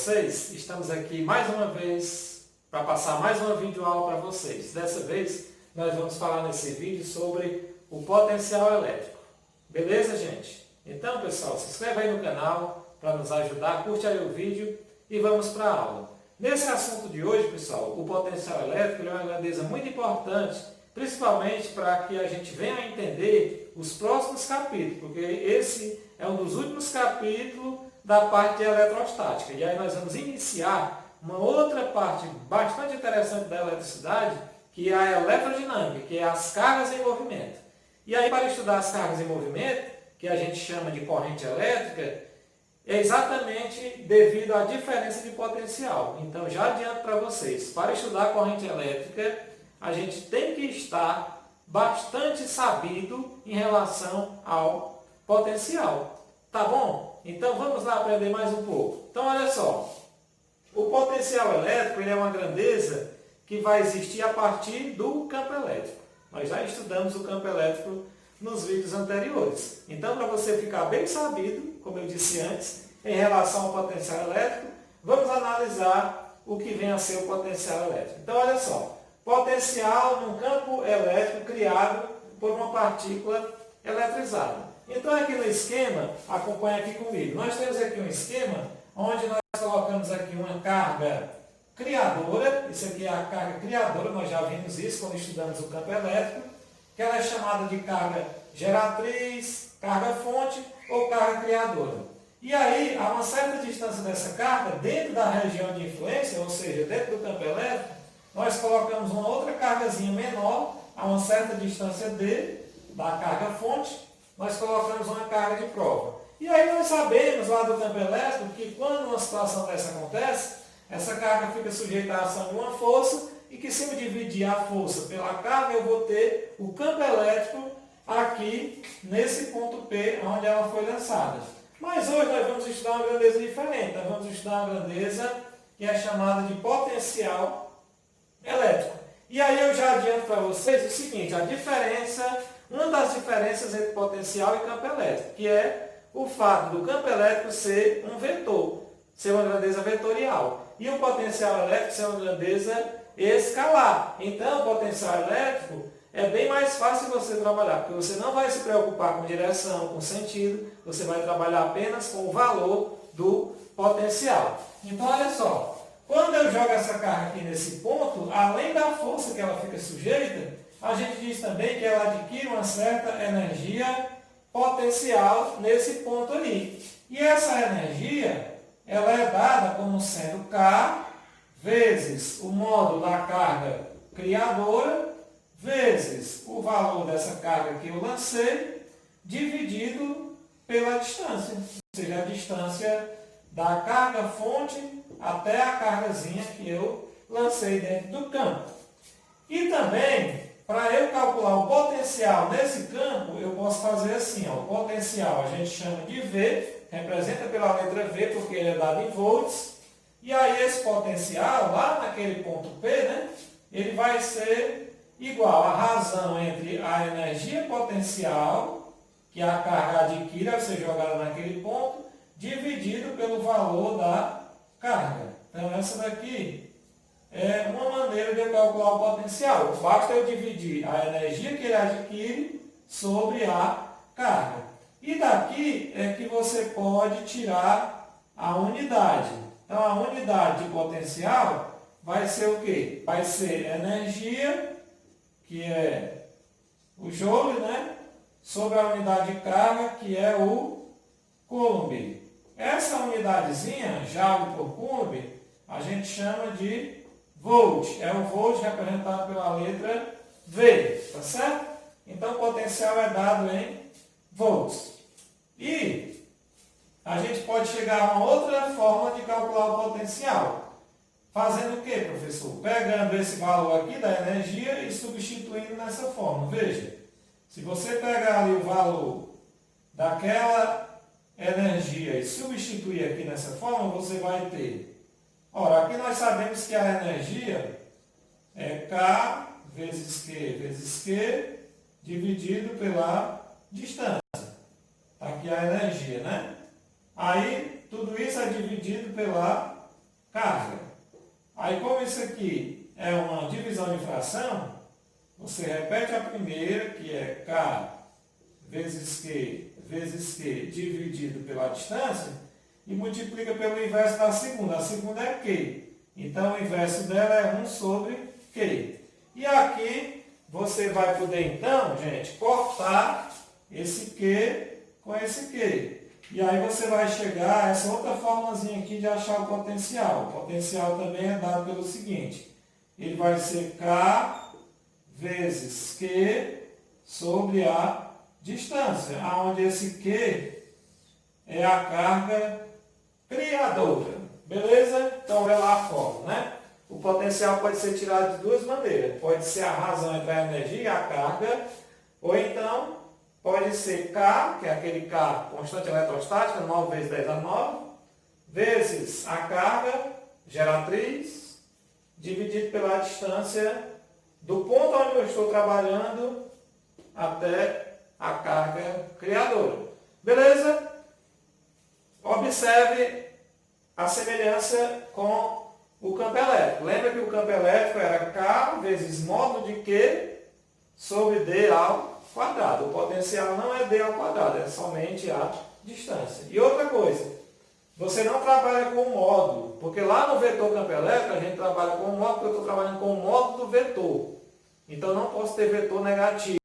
vocês? Estamos aqui mais uma vez para passar mais uma videoaula para vocês. Dessa vez, nós vamos falar nesse vídeo sobre o potencial elétrico. Beleza, gente? Então, pessoal, se inscreve aí no canal para nos ajudar, curte aí o vídeo e vamos para a aula. Nesse assunto de hoje, pessoal, o potencial elétrico é uma grandeza muito importante, principalmente para que a gente venha a entender os próximos capítulos, porque esse é um dos últimos capítulos da parte de eletrostática. E aí nós vamos iniciar uma outra parte bastante interessante da eletricidade, que é a eletrodinâmica, que é as cargas em movimento. E aí, para estudar as cargas em movimento, que a gente chama de corrente elétrica, é exatamente devido à diferença de potencial. Então, já adianto para vocês, para estudar corrente elétrica, a gente tem que estar bastante sabido em relação ao potencial. Tá bom? Então, vamos lá aprender mais um pouco. Então, olha só. O potencial elétrico ele é uma grandeza que vai existir a partir do campo elétrico. Nós já estudamos o campo elétrico nos vídeos anteriores. Então, para você ficar bem sabido, como eu disse antes, em relação ao potencial elétrico, vamos analisar o que vem a ser o potencial elétrico. Então, olha só. Potencial num campo elétrico criado por uma partícula eletrizada. Então, aqui no esquema, acompanha aqui comigo. Nós temos aqui um esquema onde nós colocamos aqui uma carga criadora. Isso aqui é a carga criadora, nós já vimos isso quando estudamos o campo elétrico, que ela é chamada de carga geratriz, carga fonte ou carga criadora. E aí, a uma certa distância dessa carga, dentro da região de influência, ou seja, dentro do campo elétrico, nós colocamos uma outra cargazinha menor, a uma certa distância D, da carga fonte, nós colocamos uma carga de prova. E aí nós sabemos lá do campo elétrico que quando uma situação dessa acontece, essa carga fica sujeita à ação de uma força e que se eu dividir a força pela carga, eu vou ter o campo elétrico aqui nesse ponto P, onde ela foi lançada. Mas hoje nós vamos estudar uma grandeza diferente. Nós vamos estudar uma grandeza que é chamada de potencial elétrico. E aí eu já adianto para vocês o seguinte, uma das diferenças entre potencial e campo elétrico, que é o fato do campo elétrico ser um vetor, ser uma grandeza vetorial, e o potencial elétrico ser uma grandeza escalar. Então, o potencial elétrico é bem mais fácil você trabalhar, porque você não vai se preocupar com direção, com sentido, você vai trabalhar apenas com o valor do potencial. Então, olha só, quando eu jogo essa carga aqui nesse ponto, além da força que ela fica sujeita, a gente diz também que ela adquire uma certa energia potencial nesse ponto ali. E essa energia, ela é dada como sendo K vezes o módulo da carga criadora, vezes o valor dessa carga que eu lancei, dividido pela distância. Ou seja, a distância da carga fonte até a cargazinha que eu lancei dentro do campo. E também, para eu calcular o potencial nesse campo, eu posso fazer assim, ó, o potencial a gente chama de V, representa pela letra V porque ele é dado em volts, e aí esse potencial, lá naquele ponto P, né, ele vai ser igual à razão entre a energia potencial, que a carga adquire ao ser jogada naquele ponto, dividido pelo valor da carga. Então essa daqui é uma maneira de eu calcular o potencial. Basta eu dividir a energia que ele adquire sobre a carga. E daqui é que você pode tirar a unidade. Então, a unidade de potencial vai ser o quê? Vai ser energia, que é o joule, né? Sobre a unidade de carga, que é o coulomb. Essa unidadezinha, joule por coulomb, a gente chama de volt. É o volt representado pela letra V, tá certo? Então, o potencial é dado em volts. E a gente pode chegar a uma outra forma de calcular o potencial. Fazendo o quê, professor? Pegando esse valor aqui da energia e substituindo nessa forma. Veja, se você pegar ali o valor daquela energia e substituir aqui nessa forma, você vai ter. Ora, aqui nós sabemos que a energia é K vezes Q dividido pela distância. Está aqui a energia, né? Aí, tudo isso é dividido pela carga. Aí, como isso aqui é uma divisão de fração, você repete a primeira, que é K vezes Q dividido pela distância, e multiplica pelo inverso da segunda. A segunda é Q. Então, o inverso dela é 1 sobre Q. E aqui, você vai poder, então, gente, cortar esse Q com esse Q. E aí você vai chegar a essa outra formulazinha aqui de achar o potencial. O potencial também é dado pelo seguinte. Ele vai ser K vezes Q sobre a distância, onde esse Q é a carga criadora. Beleza? Então, é lá a fórmula, né? O potencial pode ser tirado de duas maneiras. Pode ser a razão entre a energia e a carga, ou então pode ser K, que é aquele K, constante eletrostática, 9 vezes 10 a 9, vezes a carga geratriz, dividido pela distância do ponto onde eu estou trabalhando até a carga criadora. Beleza? Observe a semelhança com o campo elétrico. Lembra que o campo elétrico era K vezes módulo de Q sobre D ao quadrado. O potencial não é D ao quadrado, é somente a distância. E outra coisa, você não trabalha com o módulo, porque lá no vetor campo elétrico a gente trabalha com o módulo, porque eu estou trabalhando com o módulo do vetor. Então não posso ter vetor negativo.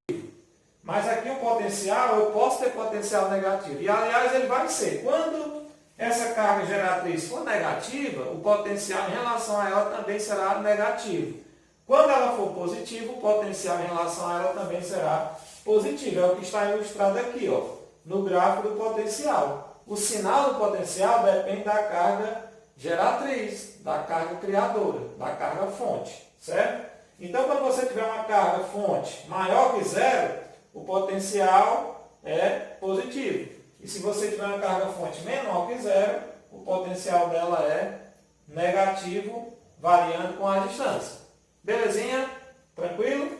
Mas aqui o potencial, eu posso ter potencial negativo. E aliás ele vai ser. Quando essa carga geratriz for negativa, o potencial em relação a ela também será negativo. Quando ela for positiva, o potencial em relação a ela também será positivo. É o que está ilustrado aqui, ó, no gráfico do potencial. O sinal do potencial depende da carga geratriz, da carga criadora, da carga fonte, certo? Então, quando você tiver uma carga fonte maior que zero, o potencial é positivo. E se você tiver uma carga fonte menor que zero, o potencial dela é negativo, variando com a distância. Belezinha? Tranquilo?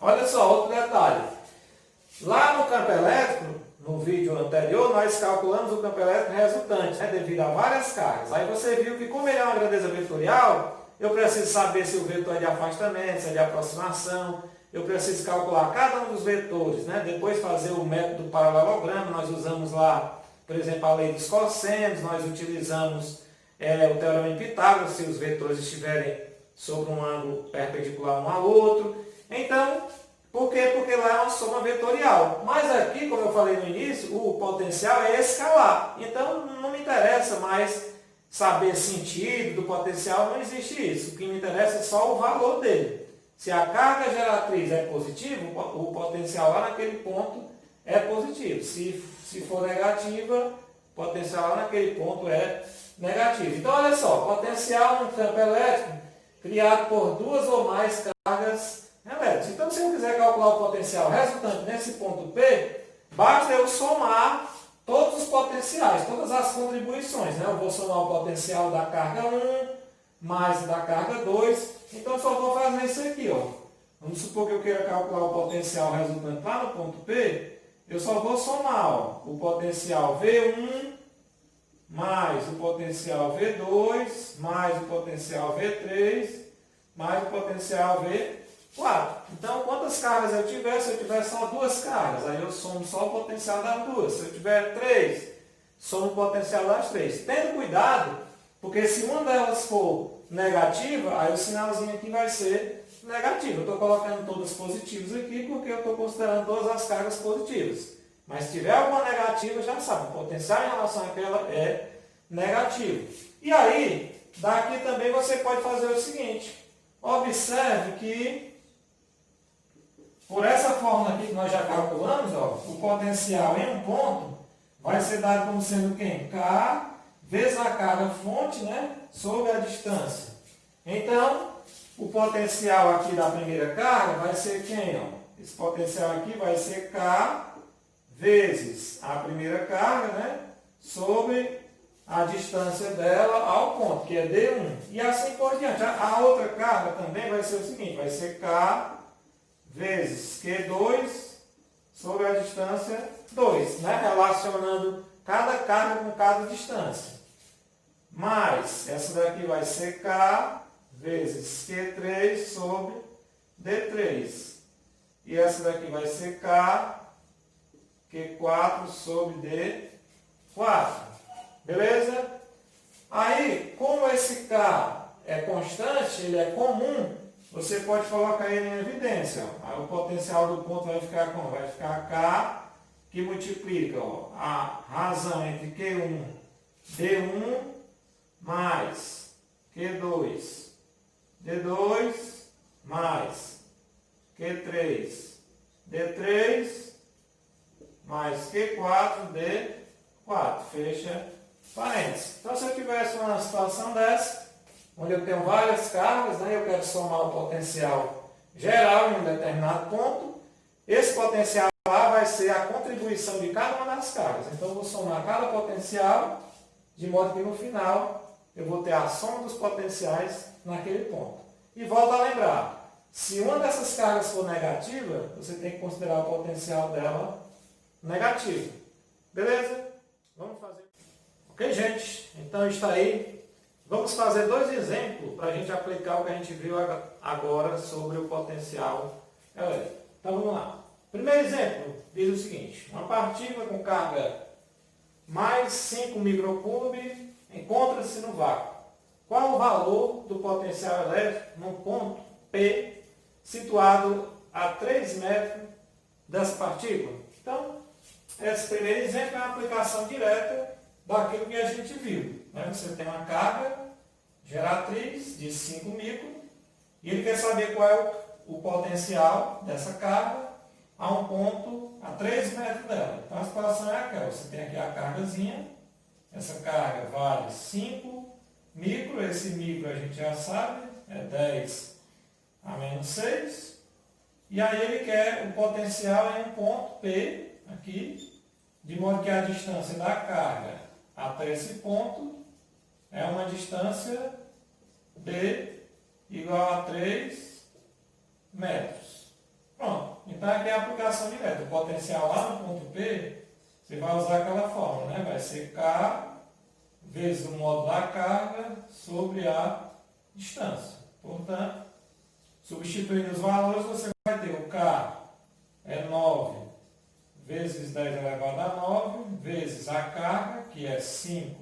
Olha só, outro detalhe. Lá no campo elétrico, no vídeo anterior, nós calculamos o campo elétrico resultante, né, devido a várias cargas. Aí você viu que, como ele é uma grandeza vetorial, eu preciso saber se o vetor é de afastamento, se é de aproximação. Eu preciso calcular cada um dos vetores, né? Depois fazer o método do paralelogramo. Nós usamos lá, por exemplo, a lei dos cossenos, nós utilizamos o teorema de Pitágoras, se os vetores estiverem sobre um ângulo perpendicular um ao outro. Então, por quê? Porque lá é uma soma vetorial. Mas aqui, como eu falei no início, o potencial é escalar. Então, não me interessa mais saber sentido do potencial, não existe isso. O que me interessa é só o valor dele. Se a carga geratriz é positiva, o potencial lá naquele ponto é positivo. Se for negativa, o potencial lá naquele ponto é negativo. Então, olha só, potencial no campo elétrico criado por duas ou mais cargas elétricas. Então, se eu quiser calcular o potencial resultante nesse ponto P, basta eu somar todos os potenciais, todas as contribuições, né? Eu vou somar o potencial da carga 1 mais da carga 2. Então, eu só vou fazer isso aqui, ó. Vamos supor que eu queira calcular o potencial resultante lá no ponto P. Eu só vou somar, ó, o potencial V1 mais o potencial V2 mais o potencial V3 mais o potencial V4. Então, quantas cargas eu tiver? Se eu tiver só duas cargas, aí eu somo só o potencial das duas. Se eu tiver três, somo o potencial das três. Tendo cuidado, porque se uma delas for negativa, aí o sinalzinho aqui vai ser negativo. Eu estou colocando todas positivas aqui porque eu estou considerando todas as cargas positivas. Mas se tiver alguma negativa, já sabe, o potencial em relação àquela é negativo. E aí, daqui também você pode fazer o seguinte. Observe que, por essa fórmula aqui que nós já calculamos, ó, o potencial em um ponto vai ser dado como sendo quem? K vezes a carga fonte, né, sobre a distância. Então, o potencial aqui da primeira carga vai ser quem? Ó? Esse potencial aqui vai ser K vezes a primeira carga, né, sobre a distância dela ao ponto, que é D1. E assim por diante. A outra carga também vai ser o seguinte, vai ser K vezes Q2 sobre a distância 2, né, relacionando cada carga com cada distância. mais, essa daqui vai ser K vezes Q3 sobre D3. E essa daqui vai ser K, Q4 sobre D4. Beleza? Aí, como esse K é constante, ele é comum, você pode colocar ele em evidência. Ó. Aí o potencial do ponto vai ficar como? Vai ficar K, que multiplica ó, a razão entre Q1, D1, mais Q2, D2, mais Q3, D3, mais Q4, D4. Fecha parênteses. Então, se eu tivesse uma situação dessa, onde eu tenho várias cargas, né, eu quero somar o potencial geral em um determinado ponto, esse potencial lá vai ser a contribuição de cada uma das cargas. Então, eu vou somar cada potencial, de modo que no final eu vou ter a soma dos potenciais naquele ponto. E volto a lembrar, se uma dessas cargas for negativa, você tem que considerar o potencial dela negativo. Beleza? Vamos fazer. Ok, gente? Então está aí. Vamos fazer dois exemplos para a gente aplicar o que a gente viu agora sobre o potencial elétrico. Então vamos lá. Primeiro exemplo diz o seguinte: uma partícula com carga mais 5 microcoulomb encontra-se no vácuo. Qual o valor do potencial elétrico num ponto P situado a 3 metros dessa partícula? Então, esse primeiro exemplo é uma aplicação direta daquilo que a gente viu. Né? Você tem uma carga geratriz de 5 micro e ele quer saber qual é o potencial dessa carga a um ponto a 3 metros dela. Então a situação é aquela. Você tem aqui a cargazinha, essa carga vale 5 micro, esse micro a gente já sabe, é 10 a menos 6. E aí ele quer o potencial em um ponto P, aqui, de modo que a distância da carga até esse ponto é uma distância D igual a 3 metros. Pronto. Então aqui é a aplicação direta. O potencial lá no ponto P, você vai usar aquela fórmula, né? Vai ser K vezes o módulo da carga sobre a distância. Portanto, substituindo os valores, você vai ter o K é 9 vezes 10 elevado a 9, vezes a carga, que é 5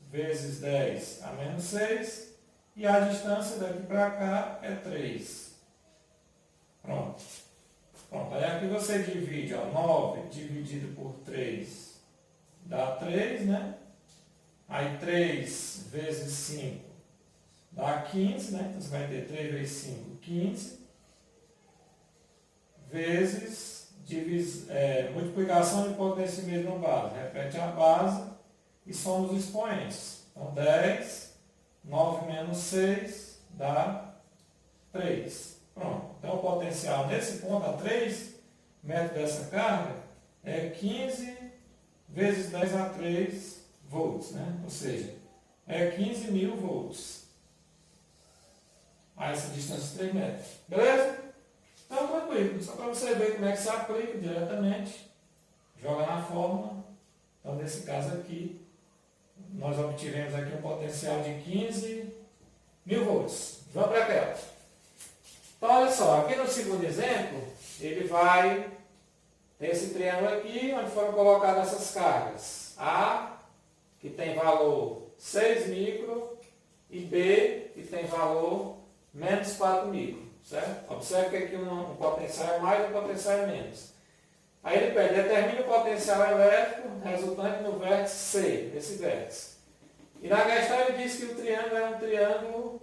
vezes 10 a menos 6, e a distância daqui para cá é 3. Pronto. Pronto. Aí aqui você divide, ó, 9 dividido por 3 dá 3, né? Aí 3 vezes 5 dá 15, né? Então você vai ter 3 vezes 5, 15, vezes multiplicação de potência e mesma base. Repete a base e soma os expoentes. Então 10, 9 menos 6 dá 3. Pronto. Então o potencial nesse ponto, a 3 metros dessa carga, é 15 vezes 10 a 3 volts, né? Ou seja, é 15.000 volts a essa distância de 3 metros. Beleza? Então, tranquilo. Só para você ver como é que se aplica diretamente. Joga na fórmula. Então, nesse caso aqui, nós obtivemos aqui um potencial de 15.000 volts. Vamos para a tela. Então, olha só. Aqui no segundo exemplo, ele vai ter esse triângulo aqui, onde foram colocadas essas cargas. A, que tem valor 6 micro, e B, que tem valor menos 4 micro. Certo? Observe que aqui um potencial é mais e um potencial é menos. Aí ele pede, determine o potencial elétrico resultante no vértice C, esse vértice. E na questão ele diz que o triângulo é um triângulo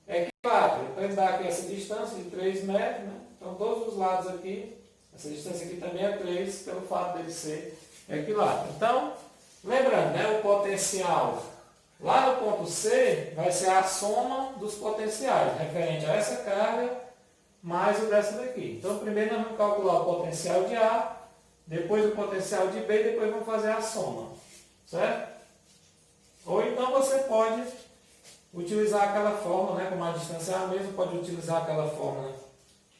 equilátero. Então ele dá aqui essa distância de 3 metros, né? Então todos os lados aqui, essa distância aqui também é 3, pelo fato dele ser equilátero. Então, lembrando, né, o potencial lá no ponto C vai ser a soma dos potenciais, referente a essa carga, mais o dessa daqui. Então, primeiro nós vamos calcular o potencial de A, depois o potencial de B, e depois vamos fazer a soma. Certo? Ou então você pode utilizar aquela fórmula, né, como a distância é a mesma, pode utilizar aquela fórmula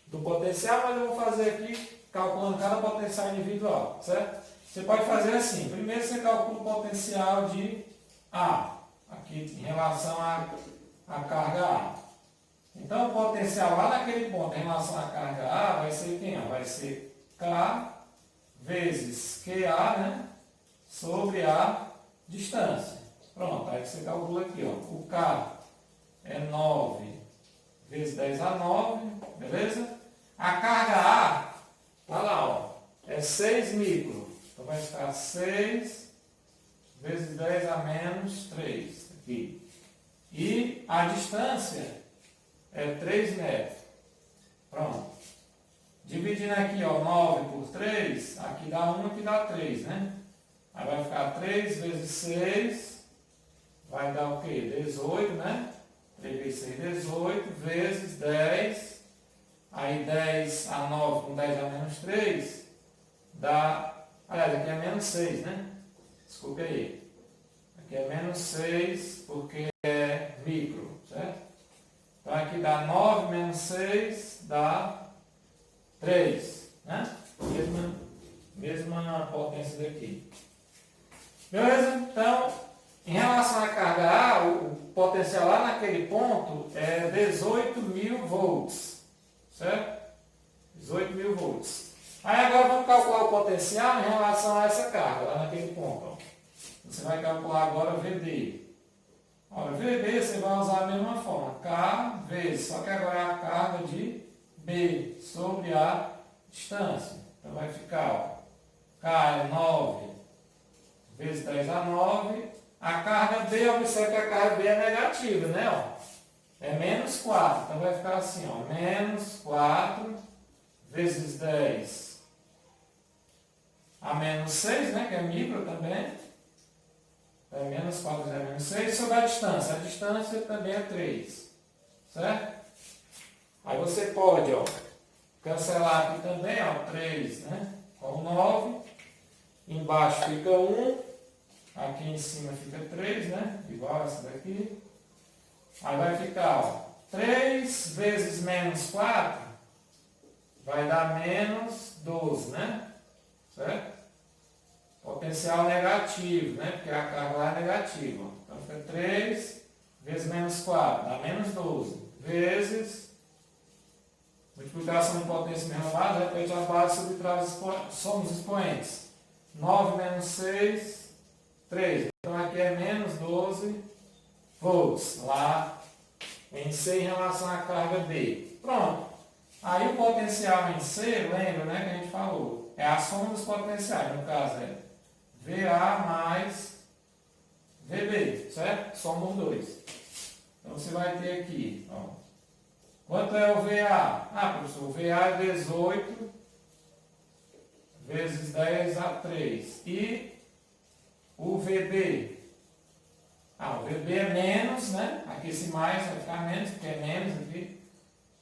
do potencial, mas eu vou fazer aqui calculando cada potencial individual. Certo? Você pode fazer assim, primeiro você calcula o potencial de A. aqui em relação à carga A. Então, o potencial lá naquele ponto em relação à carga A vai ser quem? Vai ser K vezes QA, né? Sobre a distância. Pronto, aí você calcula aqui, ó. O K é 9 vezes 10 a 9, beleza? A carga A, tá lá, ó, é 6 micro. Então vai ficar 6 vezes 10 a menos 3, aqui. E a distância é 3 metros. Pronto. Dividindo aqui, ó, 9 por 3, aqui dá 1, aqui dá 3, né? Aí vai ficar 3 vezes 6, vai dar o quê? 18, né? 3 vezes 6, 18, vezes 10. Aí 10 a 9 com 10 a menos 3, dá... Aliás, aqui é menos 6, né? Desculpe aí. Aqui é menos 6, porque é micro, certo? Então aqui dá 9 menos 6, dá 3, né? Mesma potência daqui. Beleza? Então, em relação à carga A, o potencial lá naquele ponto é 18.000 volts, certo? 18.000 volts. Aí agora vamos calcular o potencial em relação a essa carga, lá naquele ponto. Ó. Você vai calcular agora VD. Ora, VD você vai usar a mesma forma, K vezes, só que agora é a carga de B sobre a distância. Então vai ficar, ó, K é 9 vezes 10 a 9. A carga B, observe que a carga B é negativa, né? Ó. É menos 4. Então vai ficar assim, ó, menos 4 vezes 10 a menos 6, né? Que é micro também. É menos 4 vezes a menos 6 sobre a distância. A distância também é 3. Certo? Aí você pode, ó, cancelar aqui também, ó, 3, né? Com 9. Embaixo fica 1. Aqui em cima fica 3, né? Igual essa daqui. Aí vai ficar, ó, 3 vezes menos 4 vai dar menos 12, né? Certo? Potencial negativo, né? Porque a carga lá é negativa. Então fica 3 vezes menos 4, dá menos 12. Vezes multiplicação de potência mesma base, repete as bases, subtrai somos expoentes. 9 menos 6, 3. Então aqui é menos 12 volts. Lá em C em relação à carga B. Pronto. Aí o potencial em C, lembra, né, que a gente falou, é a soma dos potenciais. No caso é VA mais VB, certo? Soma os dois. Então você vai ter aqui, ó, quanto é o VA? Ah, professor, o VA é 18 vezes 10 a 3. E o VB? Ah, o VB é menos, né? Aqui esse mais vai ficar menos, porque é menos aqui.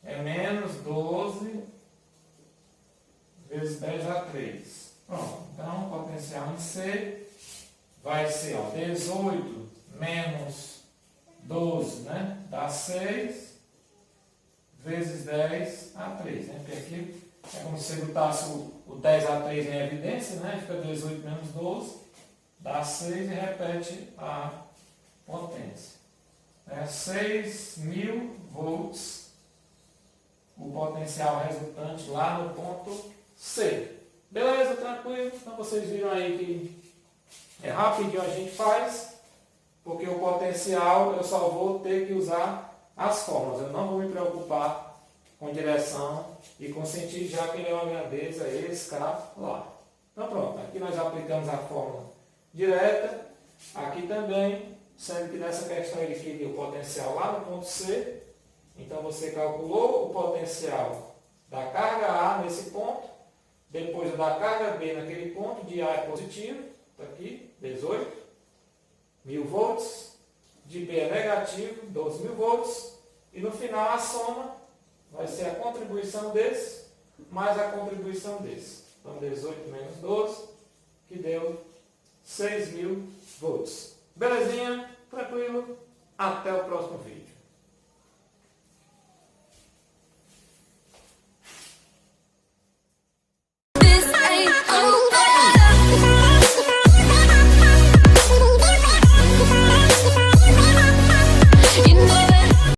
É menos 12 vezes 10 a 3. Pronto. Então, o potencial em C vai ser, ó, 18 menos 12, né? Dá 6 vezes 10 a 3, né? Porque aqui é como se você botasse o 10 a 3 em evidência, né? Fica 18 menos 12, dá 6 e repete a potência. É 6.000 volts o potencial resultante lá no ponto C. Beleza? Tranquilo? Então vocês viram aí que é rapidinho a gente faz, porque o potencial eu só vou ter que usar as fórmulas. Eu não vou me preocupar com direção e com sentido, já que ele é uma grandeza, esse, cá, lá. Então pronto, aqui nós aplicamos a fórmula direta, aqui também, sendo que nessa questão ele queria o potencial lá no ponto C, então você calculou o potencial da carga A nesse ponto, depois da carga B naquele ponto, de A é positivo, está aqui, 18.000 volts, de B é negativo, 12.000 volts, e no final a soma vai ser a contribuição desse, mais a contribuição desse. Então 18 menos 12, que deu 6.000 volts. Belezinha? Tranquilo? Até o próximo vídeo.